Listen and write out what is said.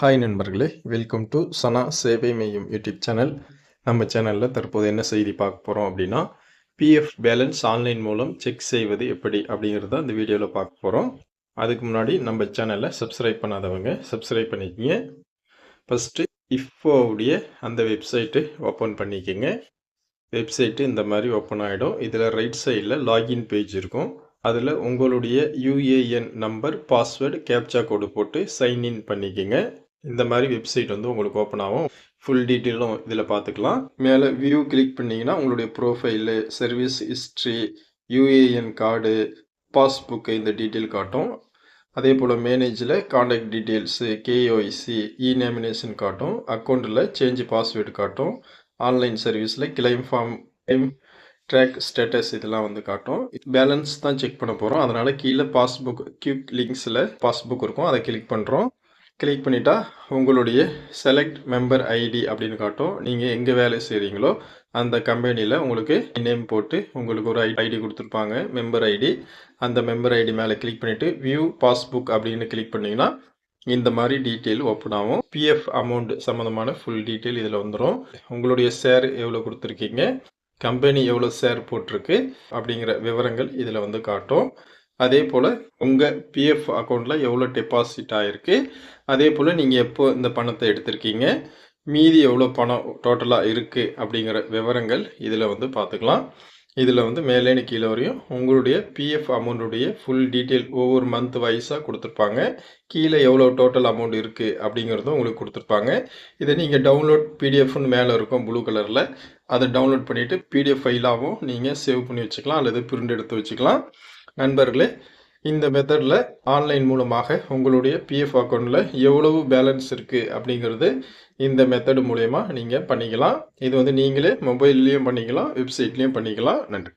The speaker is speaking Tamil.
ஹாய் நண்பர்களே, வெல்கம் டு சனா சேவை மையம் யூடியூப் சேனல். நம்ம சேனலில் தற்போது என்ன செய்தி பார்க்க போகிறோம் அப்படின்னா, பிஎஃப் பேலன்ஸ் ஆன்லைன் மூலம் செக் செய்வது எப்படி அப்படிங்கிறத இந்த வீடியோவில் பார்க்க போகிறோம். அதுக்கு முன்னாடி நம்ம சேனலை சப்ஸ்கிரைப் பண்ணாதவங்க சப்ஸ்கிரைப் பண்ணிக்கோங்க. ஃபஸ்ட்டு இஃப்ஓவுடைய அந்த வெப்சைட்டு ஓப்பன் பண்ணிக்கோங்க. வெப்சைட்டு இந்த மாதிரி ஓப்பன் ஆகிடும். இதில் ரைட் சைடில் லாகின் பேஜ் இருக்கும். அதில் உங்களுடைய யூஏஎன் நம்பர், பாஸ்வேர்டு, கேப்சா கோடு போட்டு சைன்இன் பண்ணிக்கோங்க. இந்த மாதிரி வெப்சைட் வந்து உங்களுக்கு ஓப்பன் ஆகும். ஃபுல் டீட்டெயிலும் இதில் பார்த்துக்கலாம். மேலே வியூ கிளிக் பண்ணிங்கன்னா உங்களுடைய profile, service history, UAN card, passbook இந்த டீட்டெயில் காட்டும். அதே போல் மேனேஜில் காண்டாக்ட் டீட்டெயில்ஸு, கேஒய்சி, இ-நாமினேஷன் காட்டும். அக்கௌண்ட்டில் சேஞ்ச் பாஸ்வேர்டு காட்டும். ஆன்லைன் சர்வீஸில் கிளைம் ஃபார்ம், ட்ராக் ஸ்டேட்டஸ் இதெல்லாம் வந்து காட்டும். பேலன்ஸ் தான் செக் பண்ண போகிறோம். அதனால் கீழே பாஸ்புக் குயிக் லிங்க்ஸில் பாஸ்புக் இருக்கும். அதை கிளிக் பண்ணுறோம். கிளிக் பண்ணிட்டா உங்களுடைய செலக்ட் மெம்பர் ஐடி அப்படின்னு காட்டும். நீங்கள் எங்கே வேலை செய்கிறீங்களோ அந்த கம்பெனியில் உங்களுக்கு நேம் போட்டு உங்களுக்கு ஒரு ஐடி கொடுத்துருப்பாங்க, மெம்பர் ஐடி. அந்த மெம்பர் ஐடி மேலே கிளிக் பண்ணிவிட்டு வியூ பாஸ்புக் அப்படின்னு கிளிக் பண்ணிங்கன்னா இந்த மாதிரி டீட்டெயில் ஓப்பன் ஆகும். பிஎஃப் அமௌண்ட் சம்மந்தமான ஃபுல் டீட்டெயில் இதில் வந்துடும். உங்களுடைய ஷேர் எவ்வளோ கொடுத்துருக்கீங்க, கம்பெனி எவ்வளோ ஷேர் போட்டிருக்கு அப்படிங்கிற விவரங்கள் இதில் வந்து காட்டும். அதே போல் உங்கள் பிஎஃப் அக்கௌண்ட்டில் எவ்வளோ டெபாசிட் ஆகிருக்கு, அதே போல் நீங்கள் எப்போ இந்த பணத்தை எடுத்திருக்கீங்க, மீதி எவ்வளோ பணம் டோட்டலாக இருக்குது அப்படிங்கிற விவரங்கள் இதில் வந்து பார்த்துக்கலாம். இதில் வந்து மேலேன்னு கீழே வரையும் உங்களுடைய பிஎஃப் அமௌண்ட்டுடைய ஃபுல் டீட்டெயில் ஒவ்வொரு மந்த் வைஸாக கொடுத்துருப்பாங்க. கீழே எவ்வளோ டோட்டல் அமௌண்ட் இருக்குது அப்படிங்கிறதும் உங்களுக்கு கொடுத்துருப்பாங்க. இதை நீங்கள் டவுன்லோட் பிடிஎஃப்னு மேலே இருக்கும் ப்ளூ கலரில், அதை டவுன்லோட் பண்ணிவிட்டு பிடிஎஃப் ஃபைலாகவும் நீங்கள் சேவ் பண்ணி வச்சுக்கலாம் அல்லது பிரிண்ட் எடுத்து வச்சுக்கலாம். நண்பர்களே, இந்த மெத்தடில் ஆன்லைன் மூலமாக உங்களுடைய பிஎஃப் அக்கௌண்ட்டில் எவ்வளவு பேலன்ஸ் இருக்குது அப்படிங்கிறது இந்த மெத்தடு மூலயமா நீங்கள் பண்ணிக்கலாம். இது வந்து நீங்களே மொபைல்லையும் பண்ணிக்கலாம், வெப்சைட்லேயும் பண்ணிக்கலாம். நன்றி.